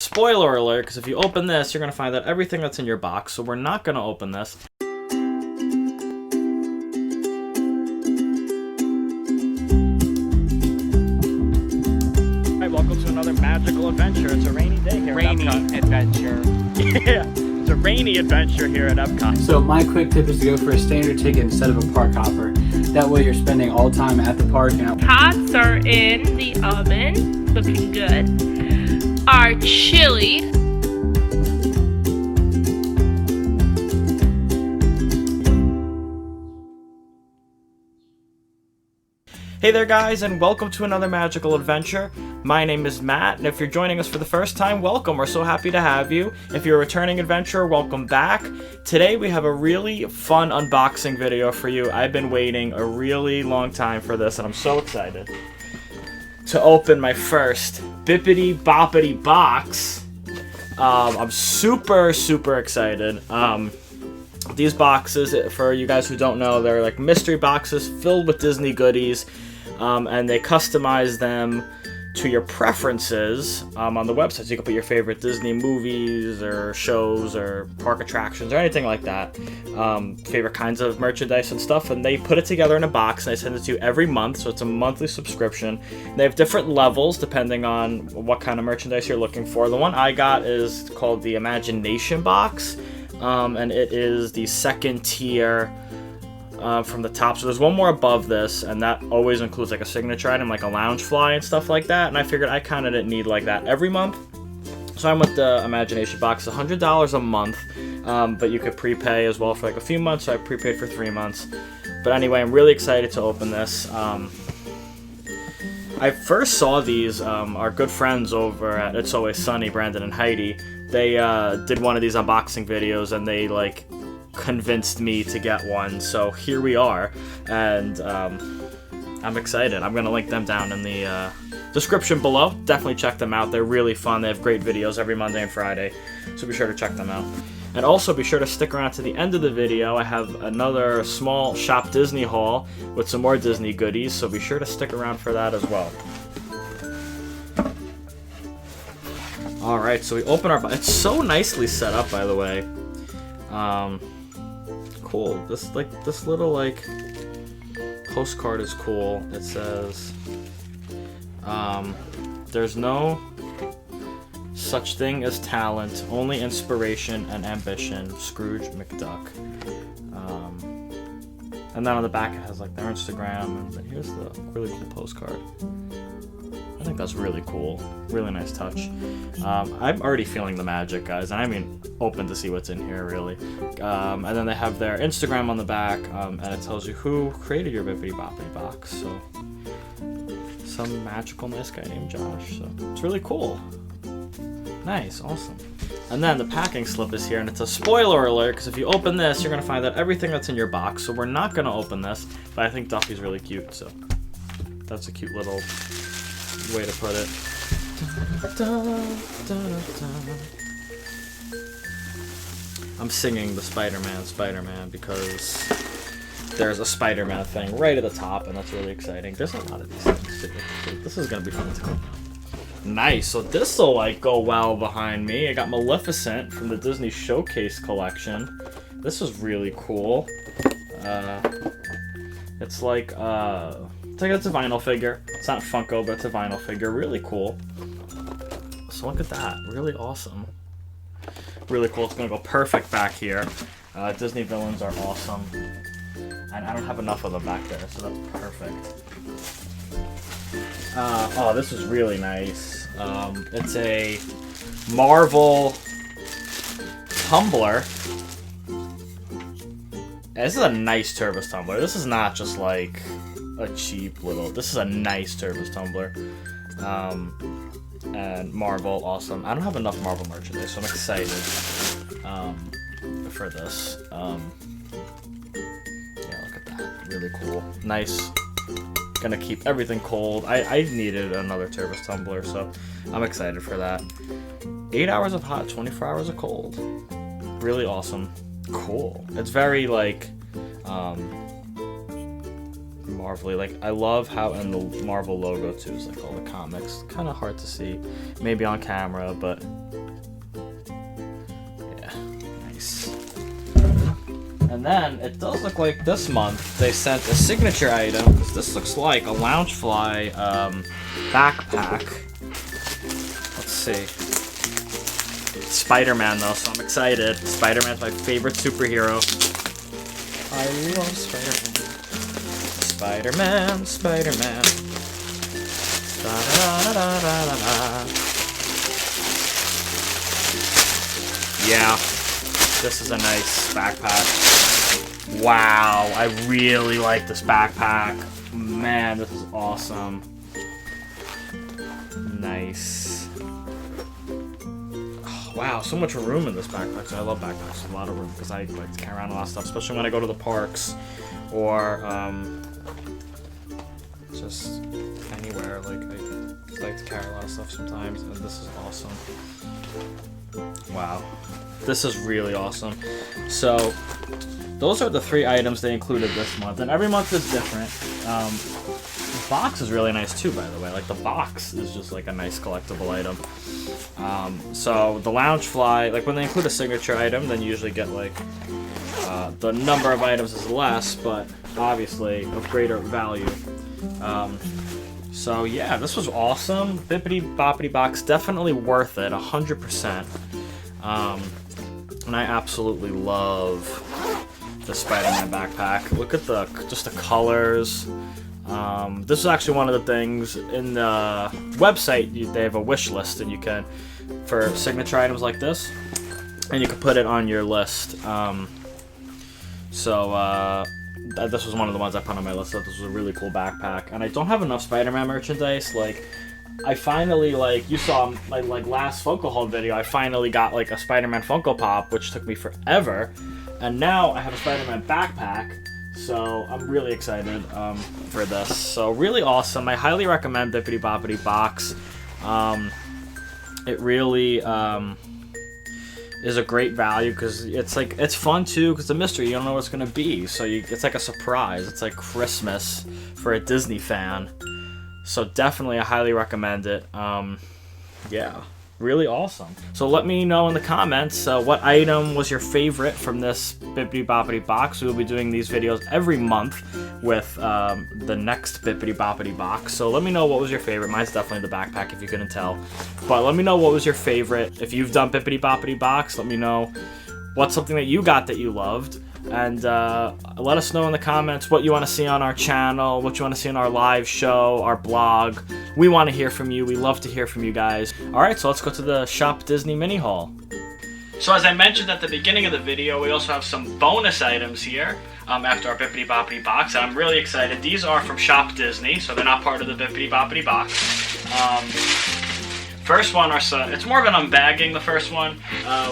Spoiler alert, because if you open this, you're going to find out everything that's in your box, so we're not going to open this. Alright, welcome to another magical adventure. It's a rainy day here at Epcot. Adventure. Yeah, it's a rainy adventure here at Epcot. So my quick tip is to go for a standard ticket instead of a park hopper. That way you're spending all time at the park. Tots are in the oven, looking good. Our chili. Hey there guys, and welcome to another magical adventure. My name is Matt, and if you're joining us for the first time, welcome. We're so happy to have you. If you're a returning adventurer, welcome back. Today we have a really fun unboxing video for you. I've been waiting a really long time for this, and I'm so excited to open my first Bibbidi Bobbidi Box. I'm super excited. These boxes, for you guys who don't know, they're like mystery boxes filled with Disney goodies, and they customize them to your preferences on the website. So you can put your favorite Disney movies or shows or park attractions or anything like that, favorite kinds of merchandise and stuff, and they put it together in a box and they send it to you every month. So it's a monthly subscription. They have different levels depending on what kind of merchandise you're looking for. The one I got is called the Imagination box, and it is the second tier from the top. So there's one more above this, and that always includes like a signature item, like a lounge fly and stuff like that. And I figured I kind of didn't need like that every month, so I'm with the Imagination box. $100 a month, but you could prepay as well for like a few months. So I prepaid for 3 months. But anyway, I'm really excited to open this. I first saw these, our good friends over at It's Always Sunny, Brandon and Heidi. They did one of these unboxing videos, and they like convinced me to get one, so here we are, and I'm excited. I'm gonna link them down in the description below. Definitely check them out. They're really fun. They have great videos every Monday and Friday, so be sure to check them out. And also be sure to stick around to the end of the video. I have another small Shop Disney haul with some more Disney goodies, so be sure to stick around for that as well. Alright, so we open our box. It's so nicely set up, by the way. Cool. This little like postcard is cool. It says, there's no such thing as talent, only inspiration and ambition. Scrooge McDuck. And then on the back it has like their Instagram, and here's the really cool postcard. I think that's really cool. Really nice touch. I'm already feeling the magic, guys. And I mean, open to see what's in here, really. And then they have their Instagram on the back, and it tells you who created your Bibbidi Bobbidi Box. So, some magical nice guy named Josh. So, it's really cool. Nice, awesome. And then the packing slip is here, and it's a spoiler alert, because if you open this, you're going to find out everything that's in your box. So, we're not going to open this, but I think Duffy's really cute, so that's a cute little way to put it. I'm singing the Spider-Man because there's a Spider-Man thing right at the top, and that's really exciting. There's a lot of these things too. This is gonna be fun too. Nice. So this will like go well behind me. I got Maleficent from the Disney Showcase collection. This is really cool. It's like it's a vinyl figure. It's not Funko, but it's a vinyl figure. Really cool. So look at that. Really awesome. Really cool. It's going to go perfect back here. Disney villains are awesome. And I don't have enough of them back there, so that's perfect. Oh, this is really nice. It's a Marvel Tumbler. This is a nice Turbos tumbler. This is not just like a cheap little. This is a nice Turbos tumbler. And Marvel, awesome. I don't have enough Marvel merchandise, so I'm excited for this. Yeah, look at that. Really cool. Nice. Gonna keep everything cold. I needed another Turbos tumbler, so I'm excited for that. 8 hours of hot, 24 hours of cold. Really awesome. Cool. It's very like Marvel-y. Like, I love how in the Marvel logo too is like all the comics. Kind of hard to see maybe on camera, but And then it does look like this month they sent a signature item. This looks like a Loungefly backpack. Let's see. Spider-Man though, so I'm excited. Spider-Man's my favorite superhero. I love Spider-Man. Spider-Man. Da-da-da-da-da-da. Yeah, this is a nice backpack. Wow, I really like this backpack. Man, this is awesome. Nice. Oh, wow, so much room in this backpack. So I love backpacks, a lot of room, because I like to carry around a lot of stuff, especially when I go to the parks or just anywhere. Like I like to carry a lot of stuff sometimes, and this is awesome. Wow, this is really awesome. So those are the 3 items they included this month, and every month is different. The box is really nice too, by the way. Like the box is just like a nice collectible item. So the Loungefly, like when they include a signature item, then you usually get like the number of items is less, but obviously of greater value. So yeah, this was awesome. Bibbidi Bobbidi Box, definitely worth it, 100%. And I absolutely love the Spider-Man backpack. Look at just the colors. This is actually one of the things in the website. They have a wish list, and you can, for signature items like this, and you can put it on your list. This was one of the ones I put on my list. So this was a really cool backpack, and I don't have enough Spider-Man merchandise. Like, I finally, like, you saw my last Funko haul video, I finally got like a Spider-Man Funko Pop, which took me forever, and now I have a Spider-Man backpack. So I'm really excited for this. So really awesome. I highly recommend Bibbidi Bobbidi Box. It really is a great value because it's fun too, because the mystery, you don't know what it's gonna be, so it's like a surprise. It's like Christmas for a Disney fan. So definitely I highly recommend it. Yeah, really awesome. So let me know in the comments what item was your favorite from this Bibbidi Bobbidi Box. We will be doing these videos every month with the next Bibbidi Bobbidi Box. So let me know what was your favorite. Mine's definitely the backpack, if you couldn't tell. But let me know what was your favorite. If you've done Bibbidi Bobbidi Box, let me know what's something that you got that you loved. And let us know in the comments what you want to see on our channel, what you want to see on our live show, our blog. We want to hear from you. We love to hear from you guys. Alright, so let's go to the Shop Disney mini haul. So as I mentioned at the beginning of the video, we also have some bonus items here after our Bibbidi Bobbidi Box, and I'm really excited. These are from Shop Disney, so they're not part of the Bibbidi Bobbidi Box. First one, it's more of an unbagging, the first one.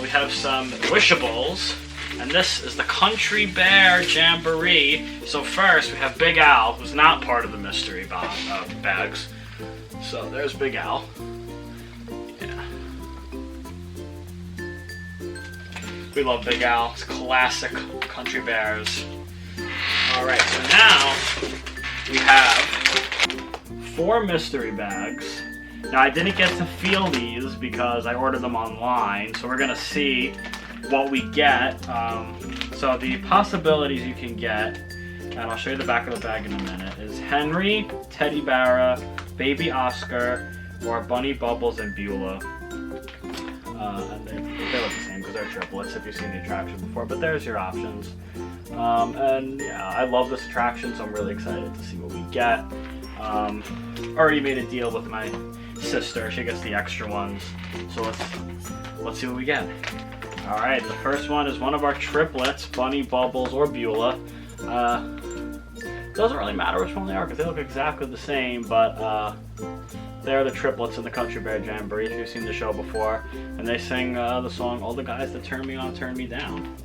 We have some Wishables. And this is the Country Bear Jamboree. So first, we have Big Al, who's not part of the mystery bags. So there's Big Al. Yeah. We love Big Al. It's classic Country Bears. Alright, so now we have 4 mystery bags. Now I didn't get to feel these because I ordered them online, so we're gonna see what we get. So the possibilities you can get, and I'll show you the back of the bag in a minute, is Henry, Teddy Barra, Baby Oscar, or Bunny Bubbles and Beulah. And they look the same because they're triplets if you've seen the attraction before, but there's your options. And yeah, I love this attraction, so I'm really excited to see what we get. Already made a deal with my sister. She gets the extra ones, so let's see what we get. Alright, the first one is one of our triplets, Bunny, Bubbles, or Beulah. Doesn't really matter which one they are because they look exactly the same, but they're the triplets in the Country Bear Jamboree, if you've seen the show before. And they sing the song, All the Guys That Turn Me On, Turn Me Down.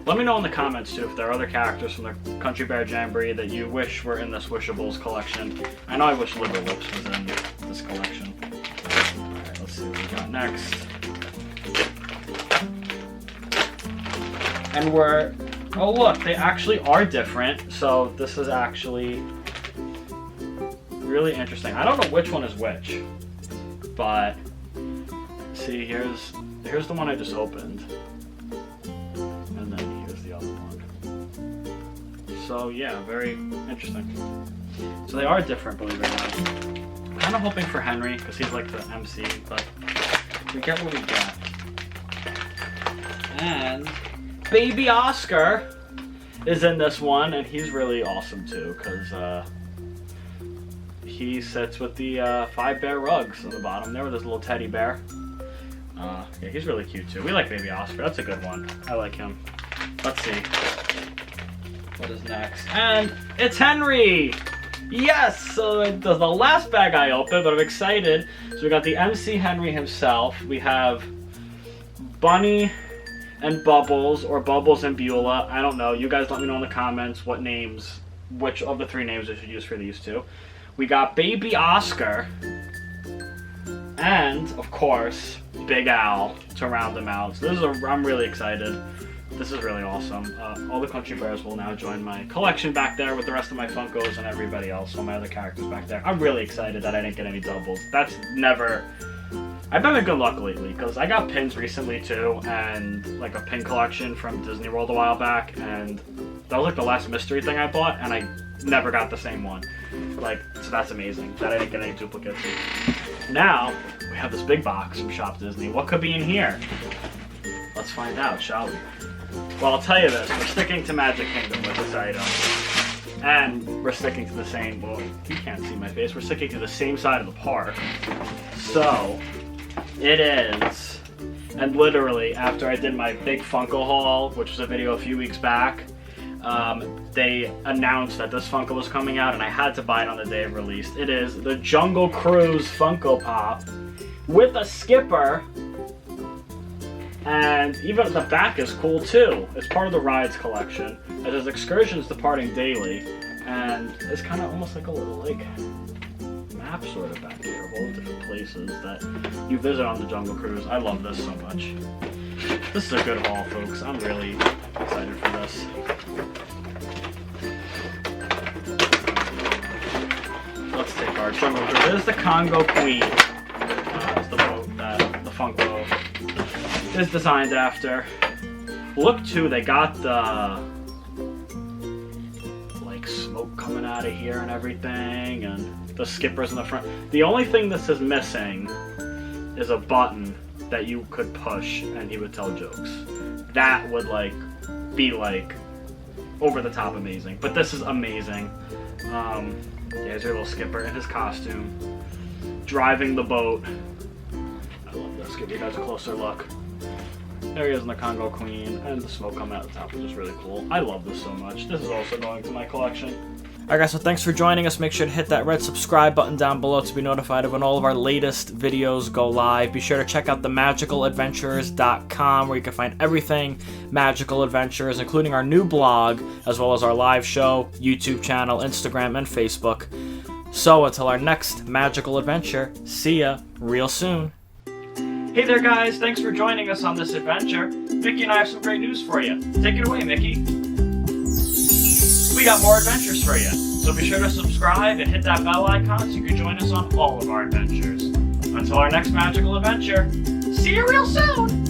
Let me know in the comments too if there are other characters from the Country Bear Jamboree that you wish were in this Wishables collection. I know I wish Liver Lips was in this collection. Alright, let's see what we got next. And oh look, they actually are different, so this is actually really interesting. I don't know which one is which, but see, here's the one I just opened, and then here's the other one. So yeah, very interesting. So they are different, believe it or not. I'm kind of hoping for Henry, because he's like the MC, but we get what we get. And Baby Oscar is in this one, and he's really awesome too, because he sits with the 5 bear rugs on the bottom there with his little teddy bear. Yeah, he's really cute too. We like Baby Oscar. That's a good one. I like him. Let's see. What is next? And it's Henry! Yes! So it was the last bag I opened, but I'm excited. So we got the MC Henry himself. We have Bunny and Bubbles, or Bubbles and Beulah. I don't know. You guys let me know in the comments what names, which of the 3 names I should use for these 2. We got Baby Oscar. And, of course, Big Al to round them out. So I'm really excited. This is really awesome. All the Country Bears will now join my collection back there with the rest of my Funkos and everybody else, all my other characters back there. I'm really excited that I didn't get any doubles. That's never... I've been in good luck lately, because I got pins recently too, and like a pin collection from Disney World a while back, and that was like the last mystery thing I bought, and I never got the same one. Like, so that's amazing that I didn't get any duplicates. Now, we have this big box from Shop Disney. What could be in here? Let's find out, shall we? Well, I'll tell you this, we're sticking to Magic Kingdom with this item. And we're sticking to the same, well, you can't see my face, we're sticking to the same side of the park. So, it is, and literally, after I did my big Funko haul, which was a video a few weeks back, they announced that this Funko was coming out, and I had to buy it on the day of release. It is the Jungle Cruise Funko Pop with a skipper, and even the back is cool too. It's part of the rides collection. It has excursions departing daily, and it's kind of almost like a little like map sort of back here of all the different places that you visit on the Jungle Cruise. I love this so much. This is a good haul, folks. I'm really excited for this. Let's take our Jungle Cruise. This is the Congo Queen. It's the boat that the Funko is designed after. Look too, they got the like smoke coming out of here and everything, and the skippers in the front. The only thing this is missing is a button that you could push and he would tell jokes. That would like be like over the top amazing. But this is amazing. Yeah, here's your little skipper in his costume, driving the boat. I love this. Give you guys a closer look. There he is in the Congo Queen, and the smoke coming out the top, which is really cool. I love this so much. This is also going to my collection. Alright guys, so thanks for joining us. Make sure to hit that red subscribe button down below to be notified of when all of our latest videos go live. Be sure to check out themagicaladventurers.com, where you can find everything Magical Adventures, including our new blog, as well as our live show, YouTube channel, Instagram, and Facebook. So until our next magical adventure, see ya real soon. Hey there guys, thanks for joining us on this adventure. Mickey and I have some great news for you. Take it away, Mickey. We got more adventures for you, so be sure to subscribe and hit that bell icon so you can join us on all of our adventures. Until our next magical adventure, see you real soon!